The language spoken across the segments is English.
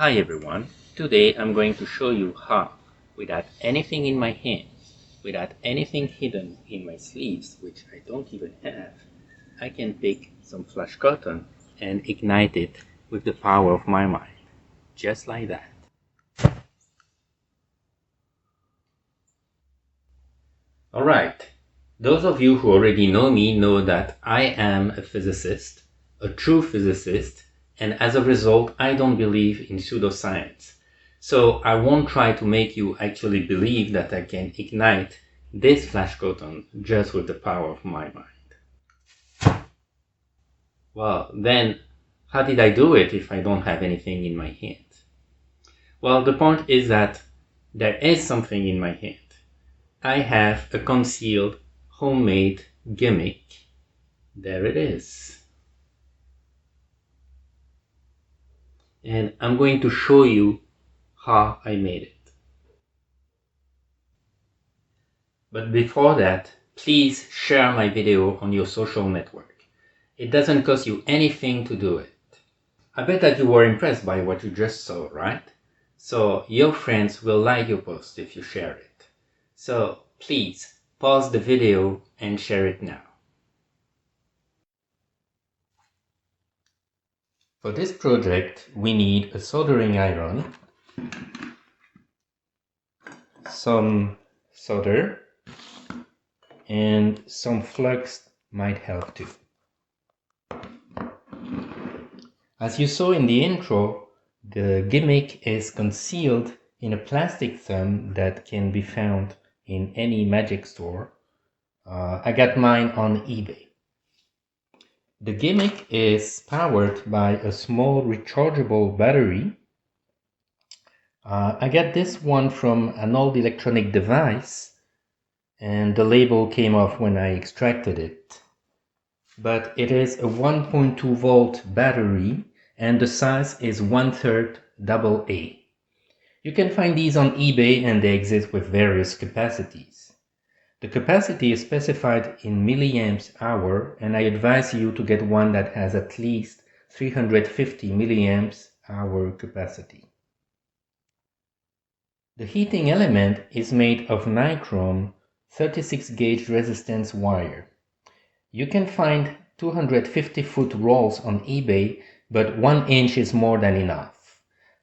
Hi everyone, today I'm going to show you how, without anything in my hands, without anything hidden in my sleeves, which I don't even have, I can pick some flash cotton and ignite it with the power of my mind, just like that. Alright, those of you who already know me know that I am a physicist, a true physicist, and as a result I don't believe in pseudoscience. So I won't try to make you actually believe that I can ignite this flash cotton just with the power of my mind. Well, then how did I do it if I don't have anything in my hand? Well, the point is that there is something in my hand. I have a concealed homemade gimmick. There it is. And I'm going to show you how I made it. But before that, please share my video on your social network. It doesn't cost you anything to do it. I bet that you were impressed by what you just saw, right? So your friends will like your post if you share it. So please pause the video and share it now. For this project, we need a soldering iron, some solder, and some flux might help too. As you saw in the intro, the gimmick is concealed in a plastic thumb that can be found in any magic store. I got mine on eBay. The gimmick is powered by a small rechargeable battery. I got this one from an old electronic device, and the label came off when I extracted it. But it is a 1.2 volt battery and the size is 1/3 AA. You can find these on eBay and they exist with various capacities. The capacity is specified in milliamps hour and I advise you to get one that has at least 350 milliamps hour capacity. The heating element is made of nichrome 36 gauge resistance wire. You can find 250-foot rolls on eBay, but 1 inch is more than enough.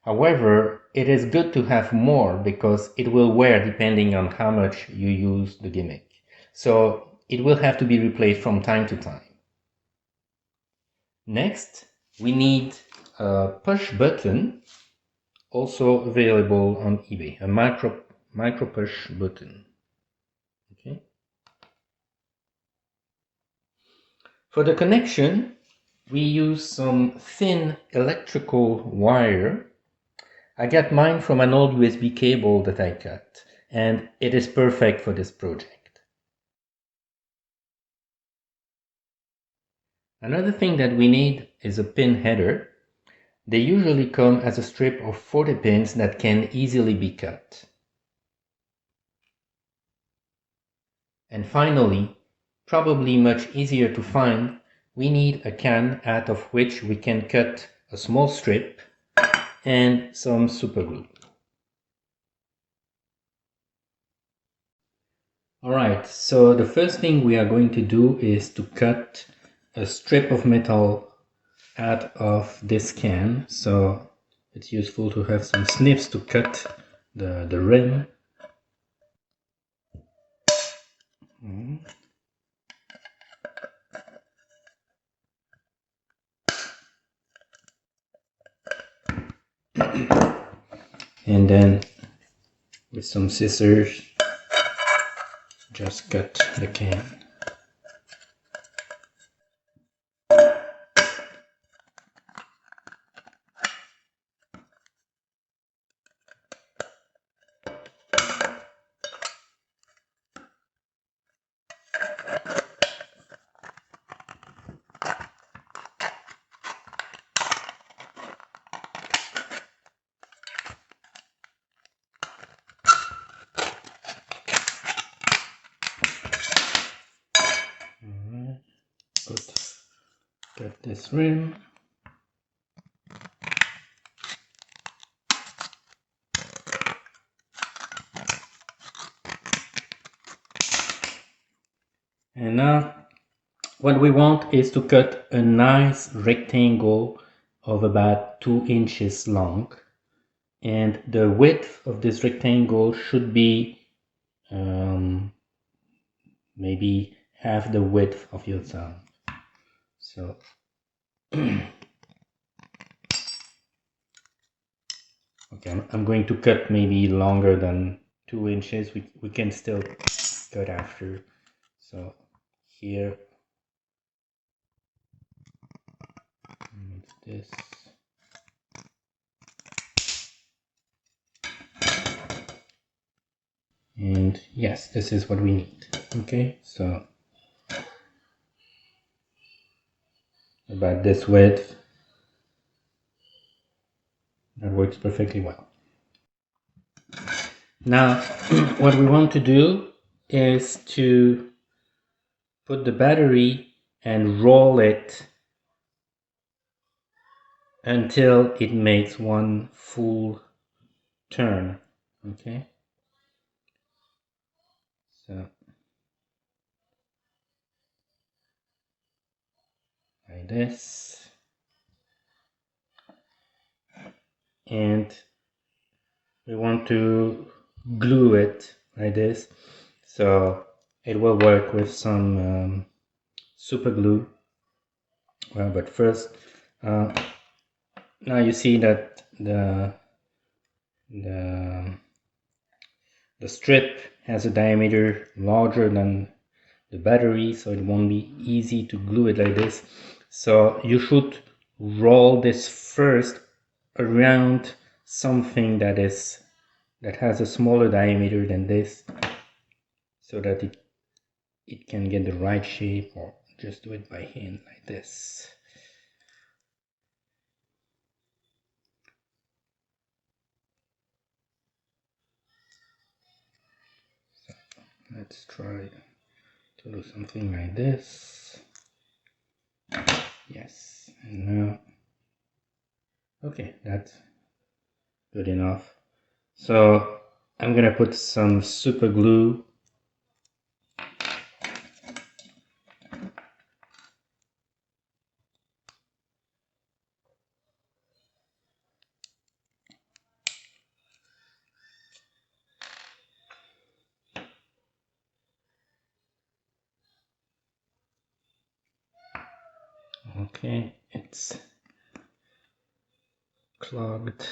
However, it is good to have more because it will wear depending on how much you use the gimmick. So it will have to be replaced from time to time. Next, we need a push button, also available on eBay, a micro push button. Okay. For the connection, we use some thin electrical wire. I got mine from an old USB cable that I cut, and it is perfect for this project. Another thing that we need is a pin header. They usually come as a strip of 40 pins that can easily be cut. And finally, probably much easier to find, we need a can out of which we can cut a small strip and some super glue. Alright, so the first thing we are going to do is to cut a strip of metal out of this can. So it's useful to have some snips to cut the rim. And then with some scissors, just cut the can. Cut this rim. And now what we want is to cut a nice rectangle of about 2 inches long, and the width of this rectangle should be maybe half the width of your thumb. So okay, I'm going to cut maybe longer than 2 inches. We can still cut after. So here, this. And yes, this is what we need. Okay, so about this width, that works perfectly well. Now, what we want to do is to put the battery and roll it until it makes one full turn. Okay, so like this, and we want to glue it like this, so it will work with some super glue. Well, but first, now you see that the strip has a diameter larger than the battery, so it won't be easy to glue it like this. So you should roll this first around something that has a smaller diameter than this, so that it can get the right shape, or just do it by hand like this. So let's try to do something like this. Yes, and now, okay, that's good enough. So I'm gonna put some super glue okay, it's clogged.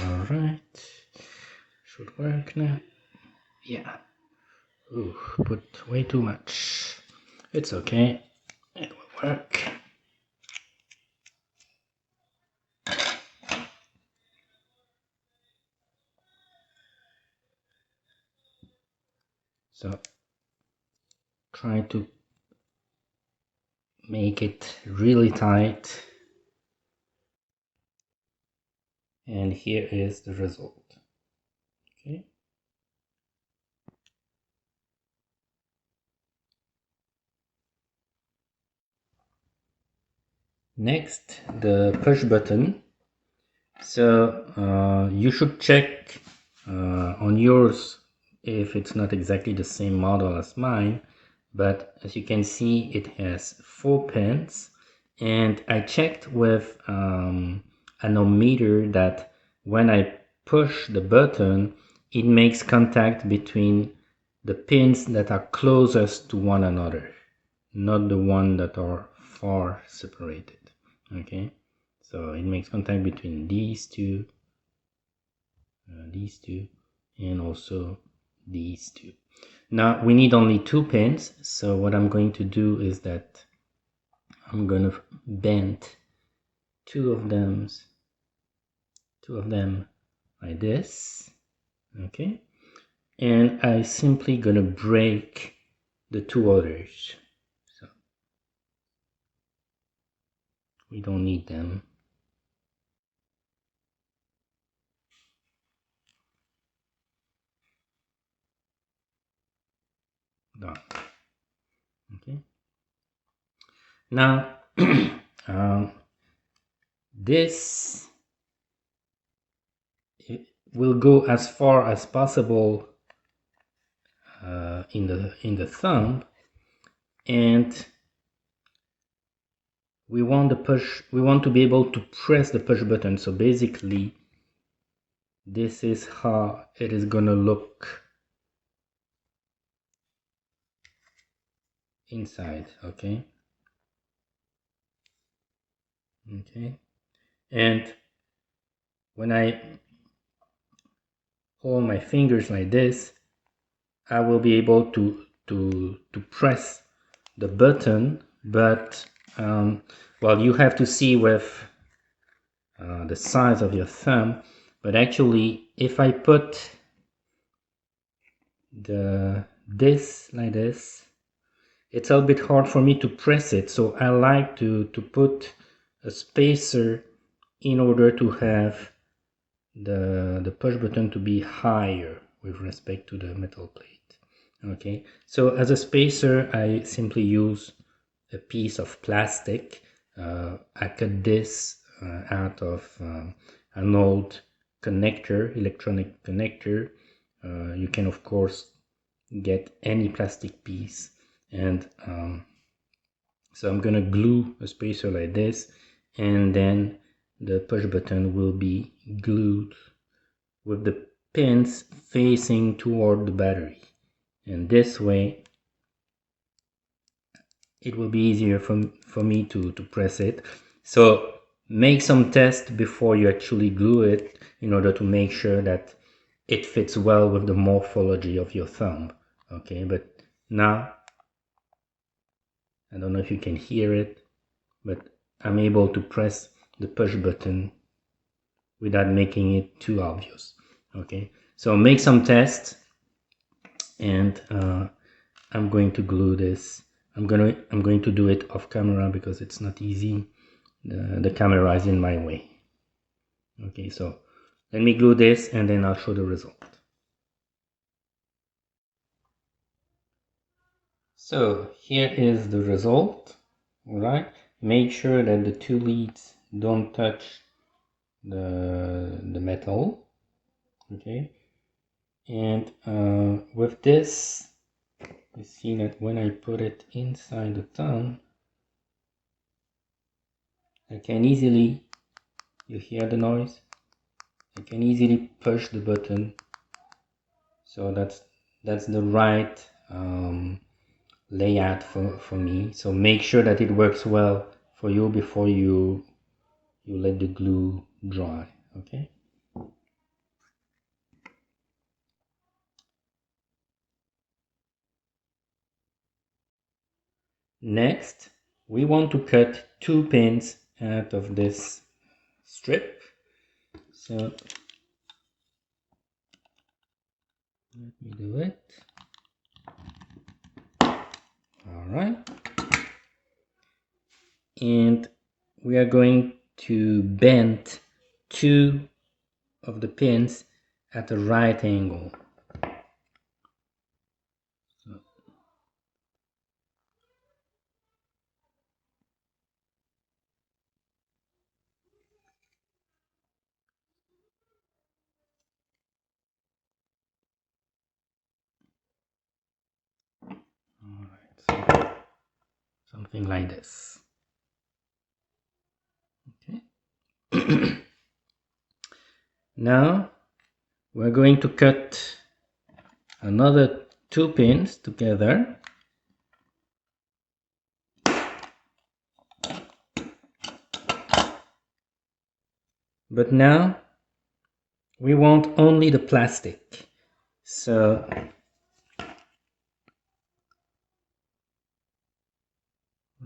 Alright, should work now. Yeah. Ooh, put way too much. It's okay, it will work. So try to make it really tight, and here is the result. Okay. Next, the push button. So you should check on yours if it's not exactly the same model as mine, but as you can see, it has 4 pins, and I checked with an ohmmeter that when I push the button, it makes contact between the pins that are closest to one another, not the one that are far separated. Okay, so it makes contact between these two, and also these two. Now we need only 2 pins, so what I'm going to do is that I'm going to bend two of them like this. Okay, and I simply gonna break the 2 others, so we don't need them. Done. Okay, Now, this will go as far as possible in the thumb, and we want to be able to press the push button. So basically, this is how it is gonna look inside. Okay, and when I hold my fingers like this, I will be able to press the button, but well, you have to see with the size of your thumb. But actually, if I put this like this, it's a bit hard for me to press it. So I like to put a spacer in order to have the push button to be higher with respect to the metal plate. Okay, so as a spacer, I simply use a piece of plastic. I cut this out of an old connector, electronic connector. You can of course get any plastic piece, and so I'm gonna glue a spacer like this, and then the push button will be glued with the pins facing toward the battery, and this way it will be easier for me to press it. So make some tests before you actually glue it in order to make sure that it fits well with the morphology of your thumb. Okay, but now I don't know if you can hear it, but I'm able to press the push button without making it too obvious. Okay, so make some tests, and I'm going to glue this. I'm going to do it off camera because it's not easy. The camera is in my way. Okay, so let me glue this and then I'll show the result. So here is the result. All right, make sure that the two leads don't touch the metal. Okay, and with this, you see that when I put it inside the thumb, I can easily, you hear the noise? I can easily push the button. So that's the right layout for me. So make sure that it works well for you before you let the glue dry. Okay. Next, we want to cut 2 pins out of this strip. So let me do it. All right. And we are going to bend 2 of the pins at a right angle. Alright, so something like this. Okay. Now we're going to cut another 2 pins together. But now we want only the plastic. So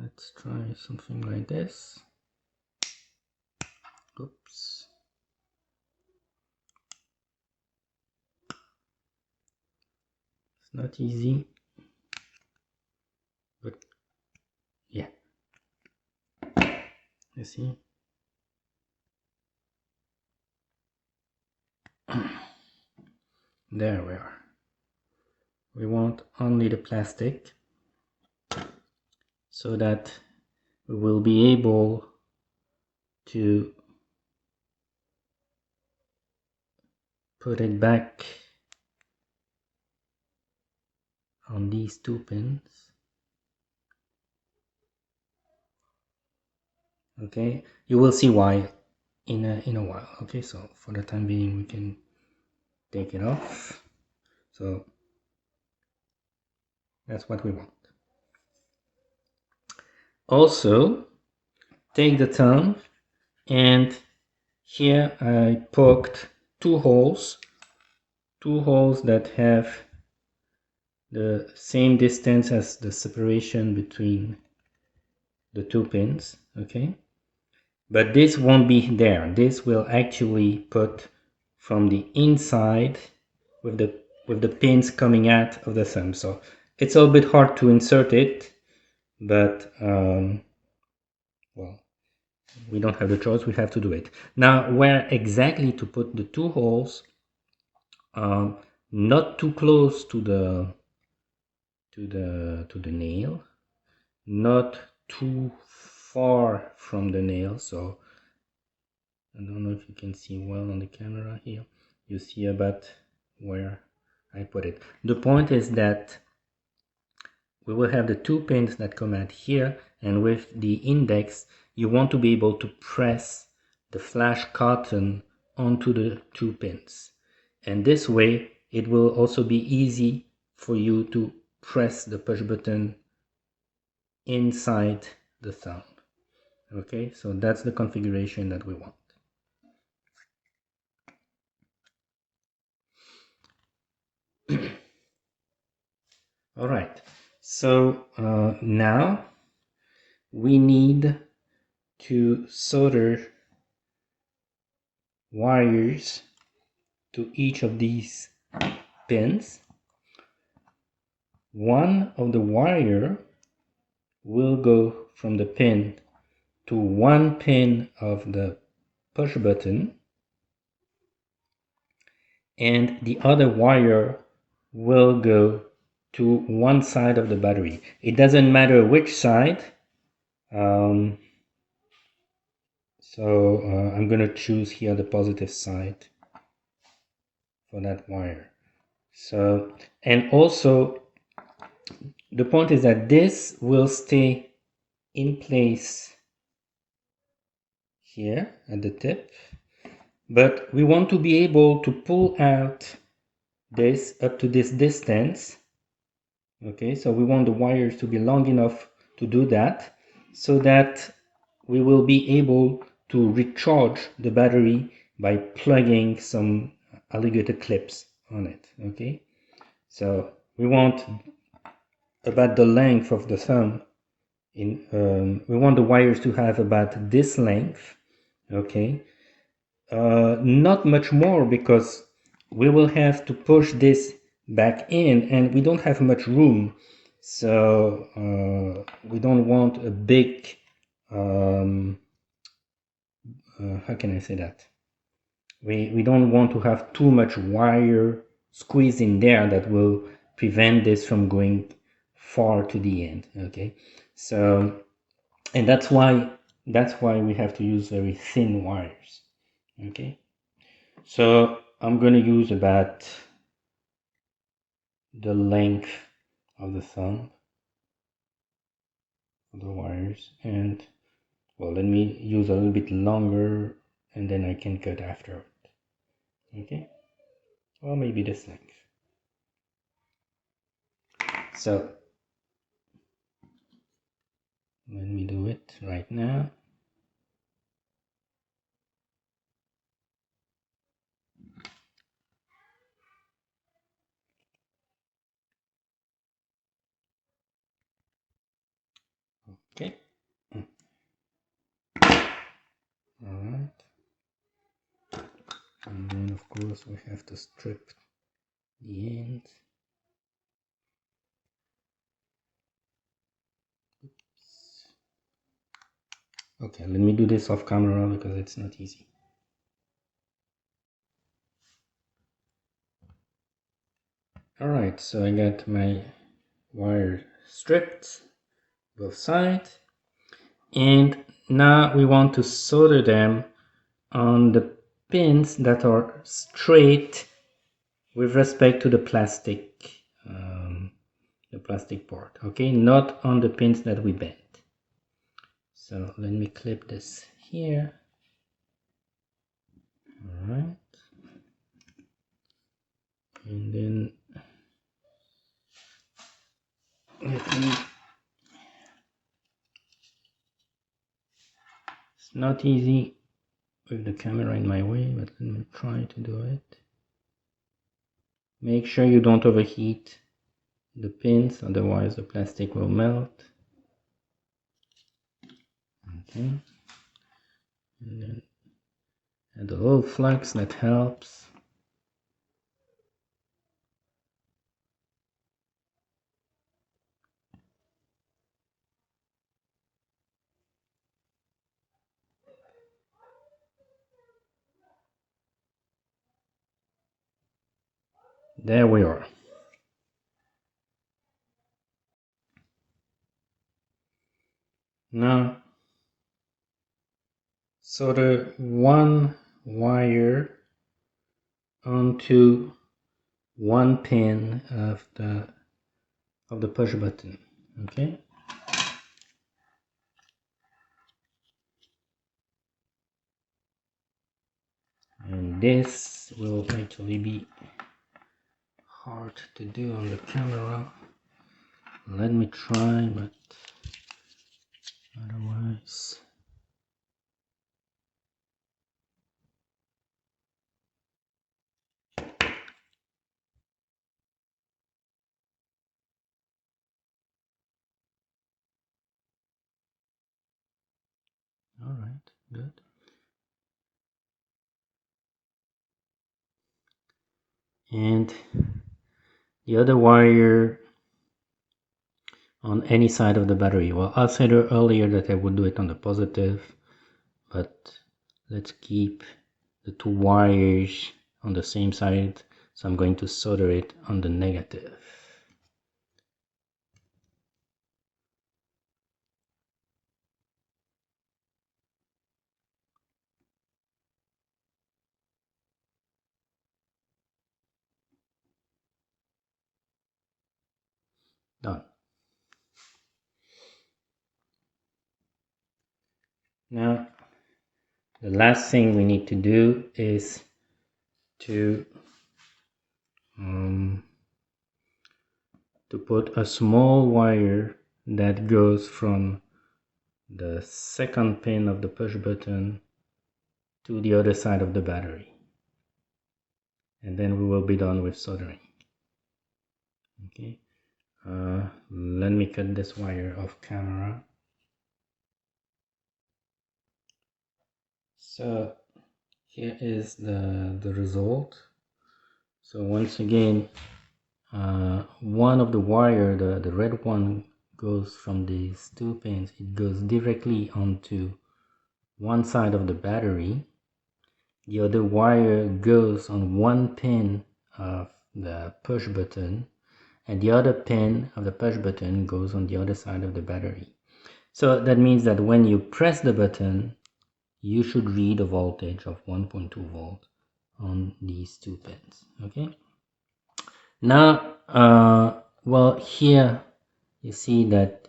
let's try something like this. Oops. It's not easy, but yeah. You see? There we are. We want only the plastic so that we will be able to put it back on these two pins. Okay, you will see why in a while. Okay, so for the time being we can take it off. So that's what we want. Also, take the thumb, and here I poked two holes that have the same distance as the separation between the two pins. Okay, but this won't be there. This will actually put from the inside with the pins coming out of the thumb. So it's a little bit hard to insert it, but well, we don't have the choice, we have to do it. Now, where exactly to put the two holes, not too close to the nail, not too far from the nail. So I don't know if you can see well on the camera here. You see about where I put it. The point is that we will have the two pins that come out here, and with the index you want to be able to press the flash cotton onto the two pins, and this way it will also be easy for you to press the push button inside the thumb. Okay, so that's the configuration that we want. All right, so now we need to solder wires to each of these pins. One of the wire will go from the pin to one pin of the push button, and the other wire will go to one side of the battery. It doesn't matter which side. I'm going to choose here the positive side for that wire. So, and also the point is that this will stay in place here at the tip, but we want to be able to pull out this up to this distance. Okay, so we want the wires to be long enough to do that, so that we will be able to recharge the battery by plugging some alligator clips on it. Okay, so we want about the length of the thumb. We want the wires to have about this length. Okay, not much more, because we will have to push this back in and we don't have much room. So we don't want a big how can I say that? We don't want to have too much wire squeezed in there that will prevent this from going far to the end. Okay, so, and that's why we have to use very thin wires. Okay, so I'm going to use about the length of the thumb of the wires, and well, let me use a little bit longer and then I can cut after. Okay, or maybe this length. So let me do it right now. Okay. All right. And then of course we have to strip the end. Oops. Okay, let me do this off camera because it's not easy. All right, so I got my wire stripped both sides, And now we want to solder them on the pins that are straight with respect to the plastic part, okay, not on the pins that we bent. So let me clip this here. All right, and then it's not easy with the camera in my way, but let me try to do it. Make sure you don't overheat the pins, otherwise the plastic will melt. Okay, and then add a little flux, that helps. There we are. Now solder one wire onto one pin of the push button, okay? And this will actually be hard to do on the camera. Let me try, but otherwise. All right, good. And the other wire on any side of the battery. Well, I said earlier that I would do it on the positive, but let's keep the two wires on the same side, so I'm going to solder it on the negative. Done. Now the last thing we need to do is to put a small wire that goes from the second pin of the push button to the other side of the battery, and then we will be done with soldering. Okay, let me cut this wire off camera. So here is the result. So once again, one of the wire, the red one, goes from these two pins. It goes directly onto one side of the battery. The other wire goes on one pin of the push button, and the other pin of the push button goes on the other side of the battery. So that means that when you press the button, you should read a voltage of 1.2 volt on these two pins. Okay, now well, here you see that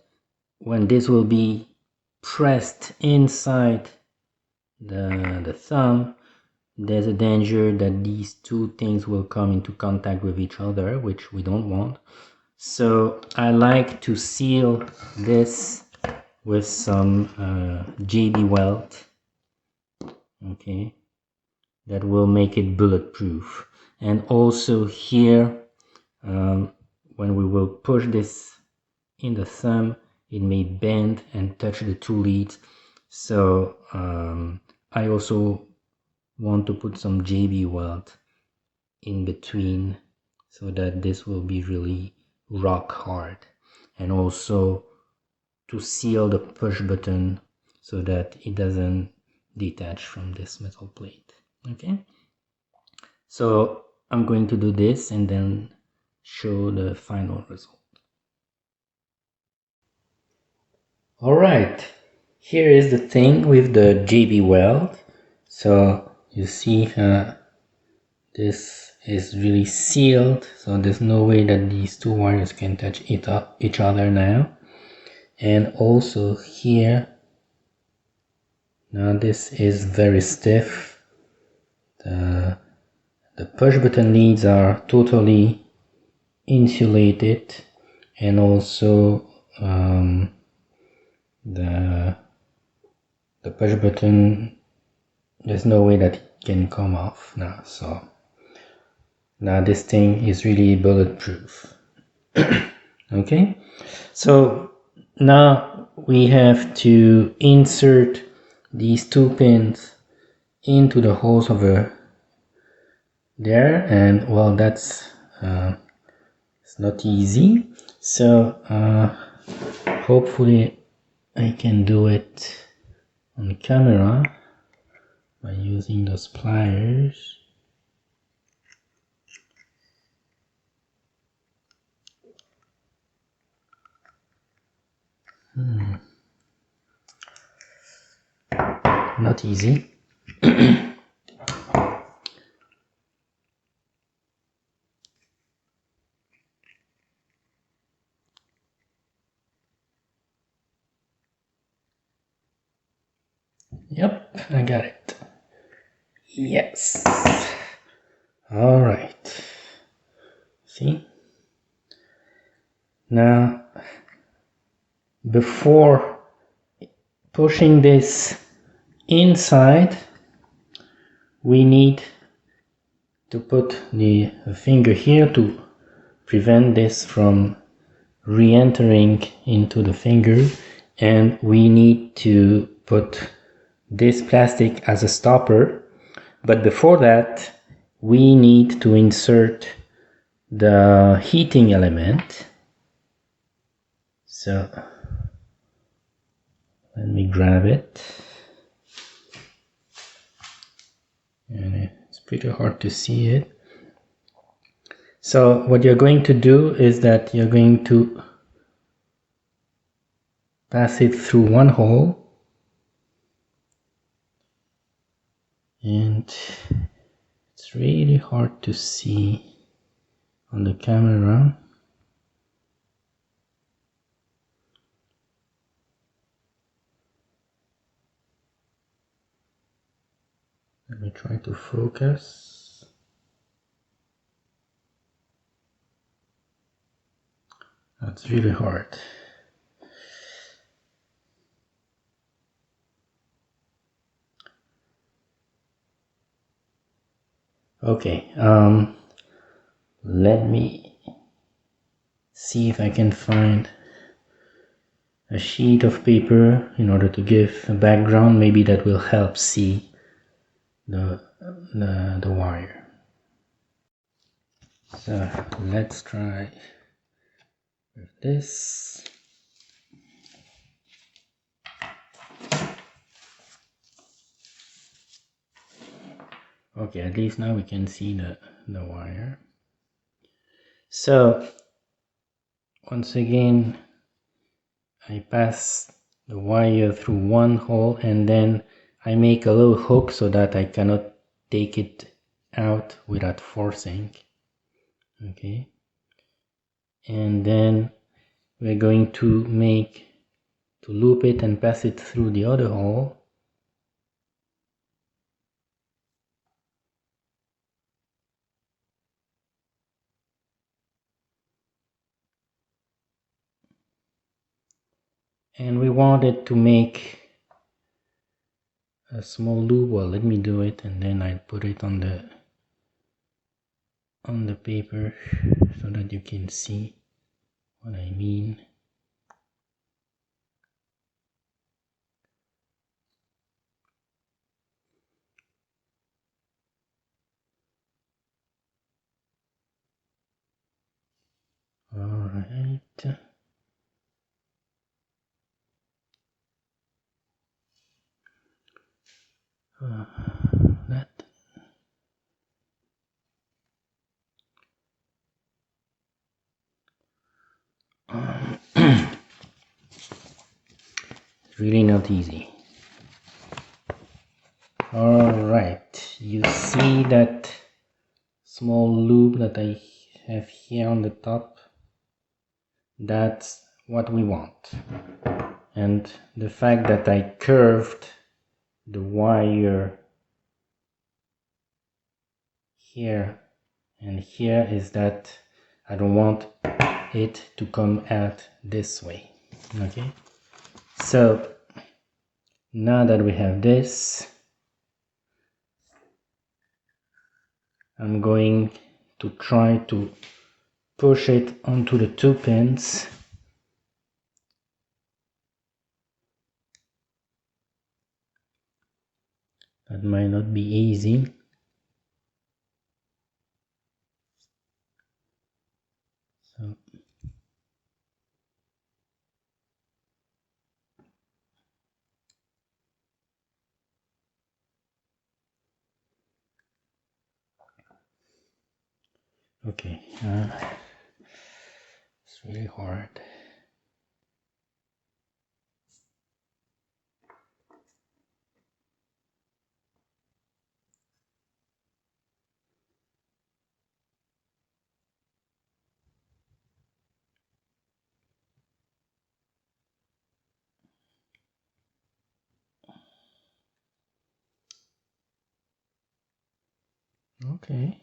when this will be pressed inside the thumb, there's a danger that these two things will come into contact with each other, which we don't want. So I like to seal this with some JB weld, okay, that will make it bulletproof. And also here, when we will push this in the thumb, it may bend and touch the two leads. So I also want to put some JB weld in between so that this will be really rock hard, and also to seal the push button so that it doesn't detach from this metal plate. Okay, so I'm going to do this and then show the final result. All right, Here is the thing with the JB Weld. So you see this is really sealed, so there's no way that these two wires can touch each other now. And also here, now this is very stiff. The push button leads are totally insulated, and also the push button, there's no way that it can come off now. So now this thing is really bulletproof. Okay, so now we have to insert these two pins into the holes over there, and well, that's it's not easy. So hopefully I can do it on camera by using those pliers. Not easy. Yep, I got it. Yes. All right. See? Now, before pushing this inside, we need to put the finger here to prevent this from re-entering into the finger, and we need to put this plastic as a stopper. But before that, we need to insert the heating element. So let me grab it. And it's pretty hard to see it. So what you're going to do is that you're going to pass it through one hole, and it's really hard to see on the camera. Let me try to focus. That's really hard. Okay, let me see if I can find a sheet of paper in order to give a background. Maybe that will help see the wire. So let's try with this. Okay, at least now we can see the wire. So once again, I pass the wire through one hole, and then I make a little hook so that I cannot take it out without forcing. Okay, and then we're going to loop it and pass it through the other hole. And we want it to make a small loop. Well, let me do it, and then I put it on the paper so that you can see what I mean. All right. That really not easy. Alright, you see that small loop that I have here on the top? That's what we want. And the fact that I curved the wire here and here is that I don't want it to come out this way. Okay, so now that we have this, I'm going to try to push it onto the 2 pins. That might not be easy. So okay, it's really hard. Okay.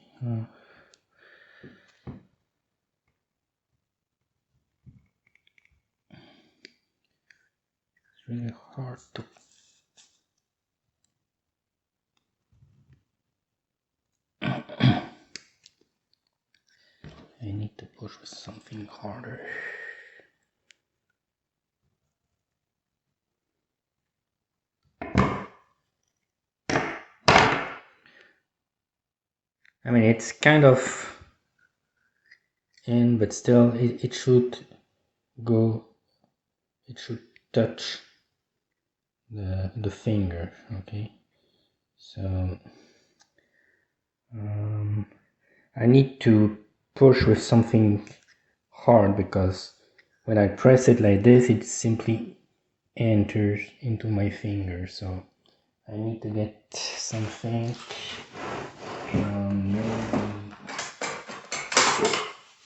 It's really hard to. I need to push with something harder. I mean, it's kind of in, but still it should go, it should touch the finger. Okay, so I need to push with something hard, because when I press it like this, it simply enters into my finger. So I need to get something,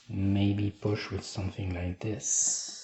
maybe push with something like this.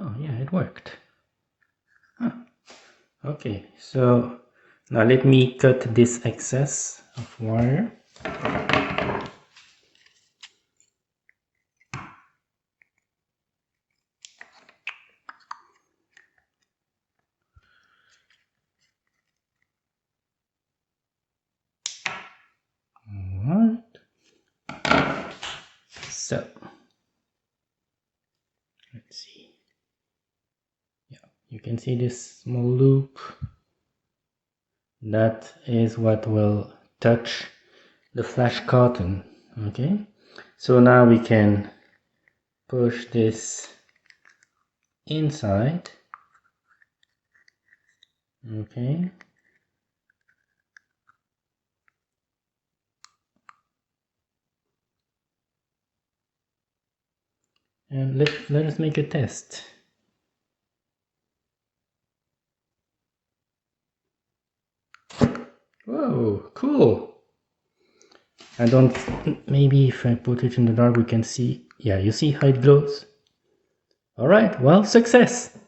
Oh yeah, it worked. Huh. Okay, so now let me cut this excess of wire. Alright. So let's see. Yeah, you can see this small loop. That is what will touch the flash cotton. Okay, so now we can push this inside. Okay, and let us make a test. Whoa, cool. I don't, maybe if I put it in the dark we can see. Yeah, you see how it glows? Alright, well, success.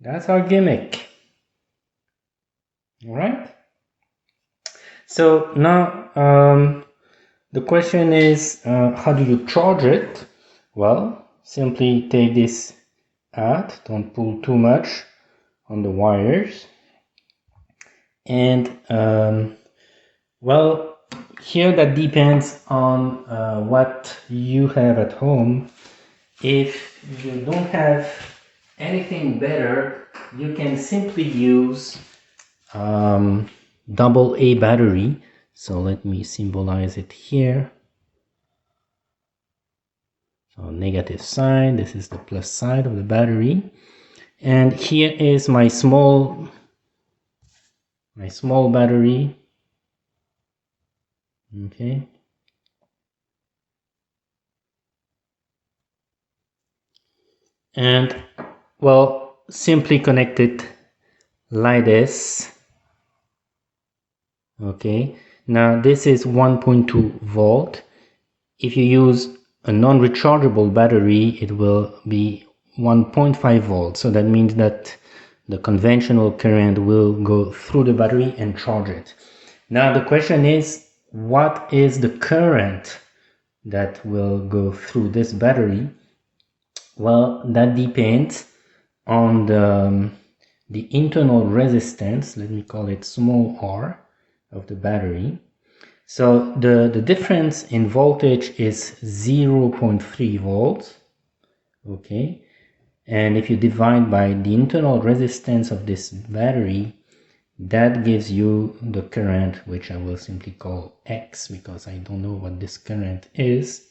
That's our gimmick. Alright, so now the question is, how do you charge it? Well, simply take this out, don't pull too much on the wires, and well, here that depends on what you have at home. if you don't have anything better, you can simply use double A battery. So let me symbolize it here. So negative side, this is the plus side of the battery. And here is my small battery. Okay. And well, simply connect it like this. Okay, now this is 1.2 volt. If you use a non-rechargeable battery, it will be 1.5 volts. So that means that the conventional current will go through the battery and charge it. Now the question is, what is the current that will go through this battery? Well, that depends on the internal resistance, let me call it small r, of the battery. So the difference in voltage is 0.3 volts, okay? And if you divide by the internal resistance of this battery, that gives you the current, which I will simply call X, because I don't know what this current is.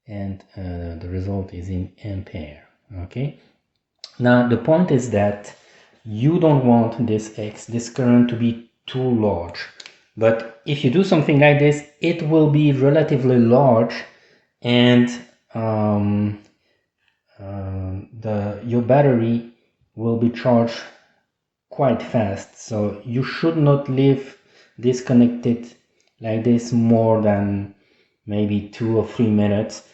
And the result is in ampere, okay? Now the point is that you don't want this X, this current, to be too large. But if you do something like this, it will be relatively large, and your battery will be charged quite fast. So you should not leave this connected like this more than maybe 2 or 3 minutes.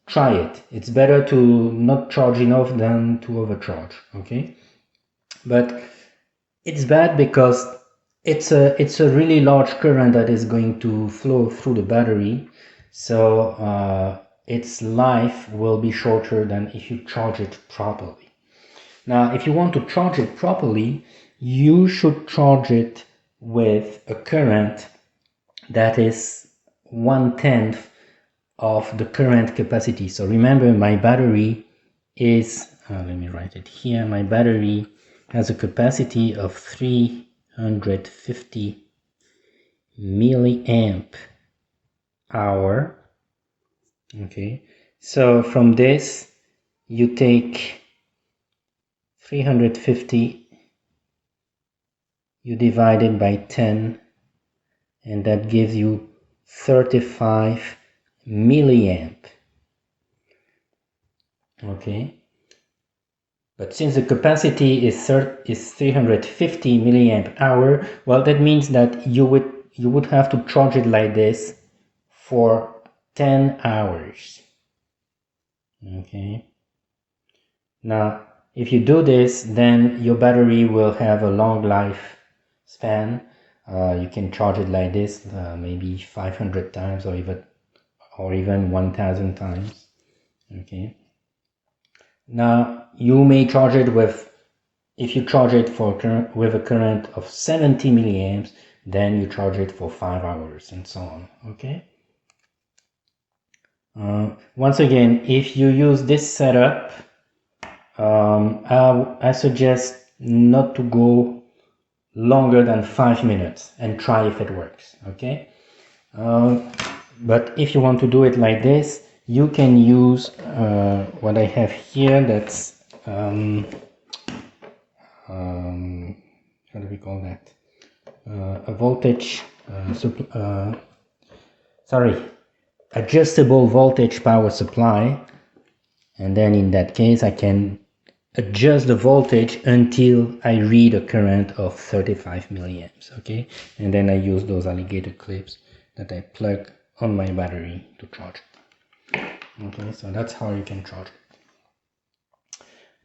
Try it. It's better to not charge enough than to overcharge, okay? But it's bad because it's a really large current that is going to flow through the battery, so its life will be shorter than if you charge it properly. Now, if you want to charge it properly, you should charge it with a current that is 1/10 of the current capacity. So remember, my battery is, let me write it here, my battery has a capacity of 350 milliamp hour. Okay, so from this you take 350, you divide it by 10, and that gives you 35 milliamp. Okay, but since the capacity is 350 milliamp hour, well, that means that you would have to charge it like this for 10 hours. Okay, now if you do this, then your battery will have a long life span. You can charge it like this, maybe 500 times or even 1000 times. Okay, now you may charge it if you charge it with a current of 70 milliamps, then you charge it for 5 hours and so on. Okay, once again, if you use this setup, I suggest not to go longer than 5 minutes and try if it works. Okay, but if you want to do it like this, you can use what I have here. That's how do we call that? A voltage adjustable voltage power supply, and then in that case I can adjust the voltage until I read a current of 35 milliamps. Okay, and then I use those alligator clips that I plug on my battery to charge it. Okay, so that's how you can charge it.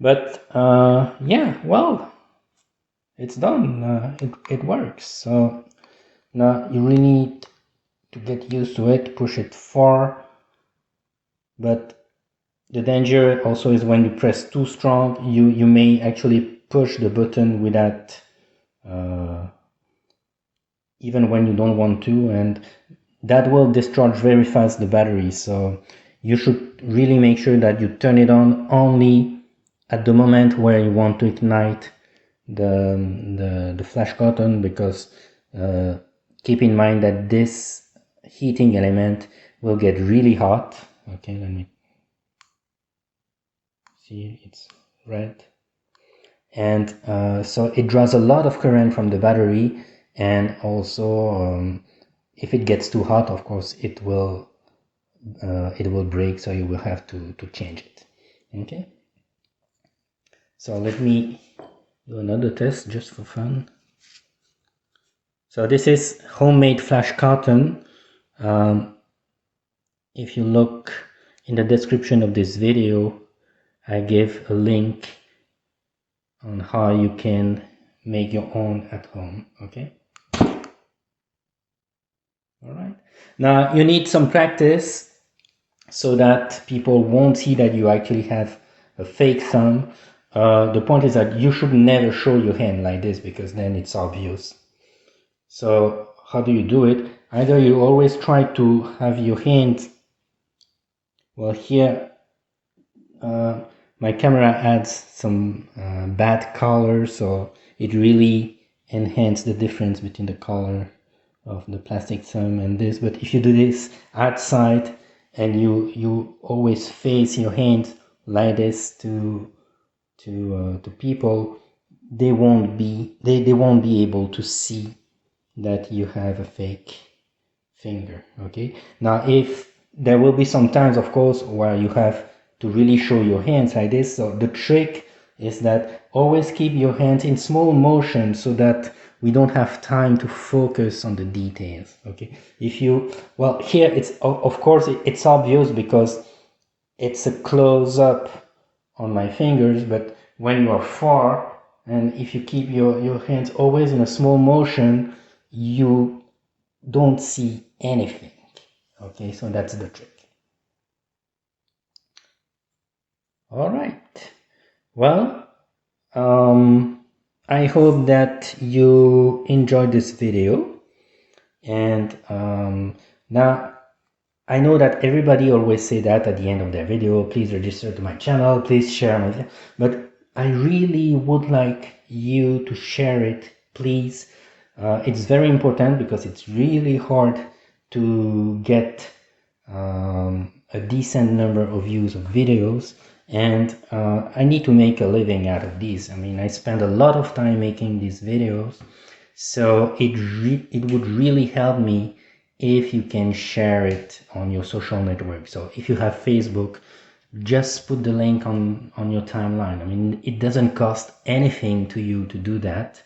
But yeah, well, it's done. It works. So now you really need to get used to it, push it far. But the danger also is when you press too strong, you may actually push the button without, even when you don't want to, and that will discharge very fast the battery. So you should really make sure that you turn it on only at the moment where you want to ignite the flash cotton, because keep in mind that this heating element will get really hot. Okay, let me see, it's red. And so it draws a lot of current from the battery, and also if it gets too hot, of course it will break, so you will have to change it. Okay, so let me do another test just for fun. So this is homemade flash cotton. If you look in the description of this video, I give a link on how you can make your own at home. Okay, all right, now you need some practice so that people won't see that you actually have a fake thumb. The point is that you should never show your hand like this, because then it's obvious. So how do you do it? Either you always try to have your hand, well, here my camera adds some bad color, so it really enhances the difference between the color of the plastic thumb and this. But if you do this outside and you always face your hand like this to people, they won't be able to see that you have a fake finger. Okay, now if there will be some times, of course, where you have to really show your hands like this, so the trick is that always keep your hands in small motion so that we don't have time to focus on the details. Okay, if you, well, here it's of course it's obvious because it's a close-up on my fingers, but when you are far and if you keep your hands always in a small motion, you don't see anything. Okay, so that's the trick. All right, well, I hope that you enjoyed this video, and now I know that everybody always say that at the end of their video, please register to my channel, please share my, but I really would like you to share it, please. It's very important because it's really hard to get a decent number of views of videos, and I need to make a living out of these. I mean, I spend a lot of time making these videos, so it would really help me if you can share it on your social network. So if you have Facebook, just put the link on your timeline. I mean, it doesn't cost anything to you to do that,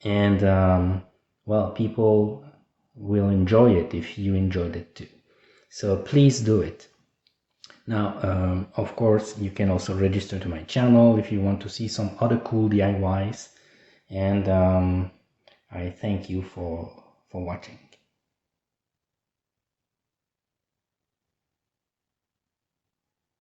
and well, people will enjoy it if you enjoyed it too. So please do it. Now, of course, you can also register to my channel if you want to see some other cool DIYs, and I thank you for watching.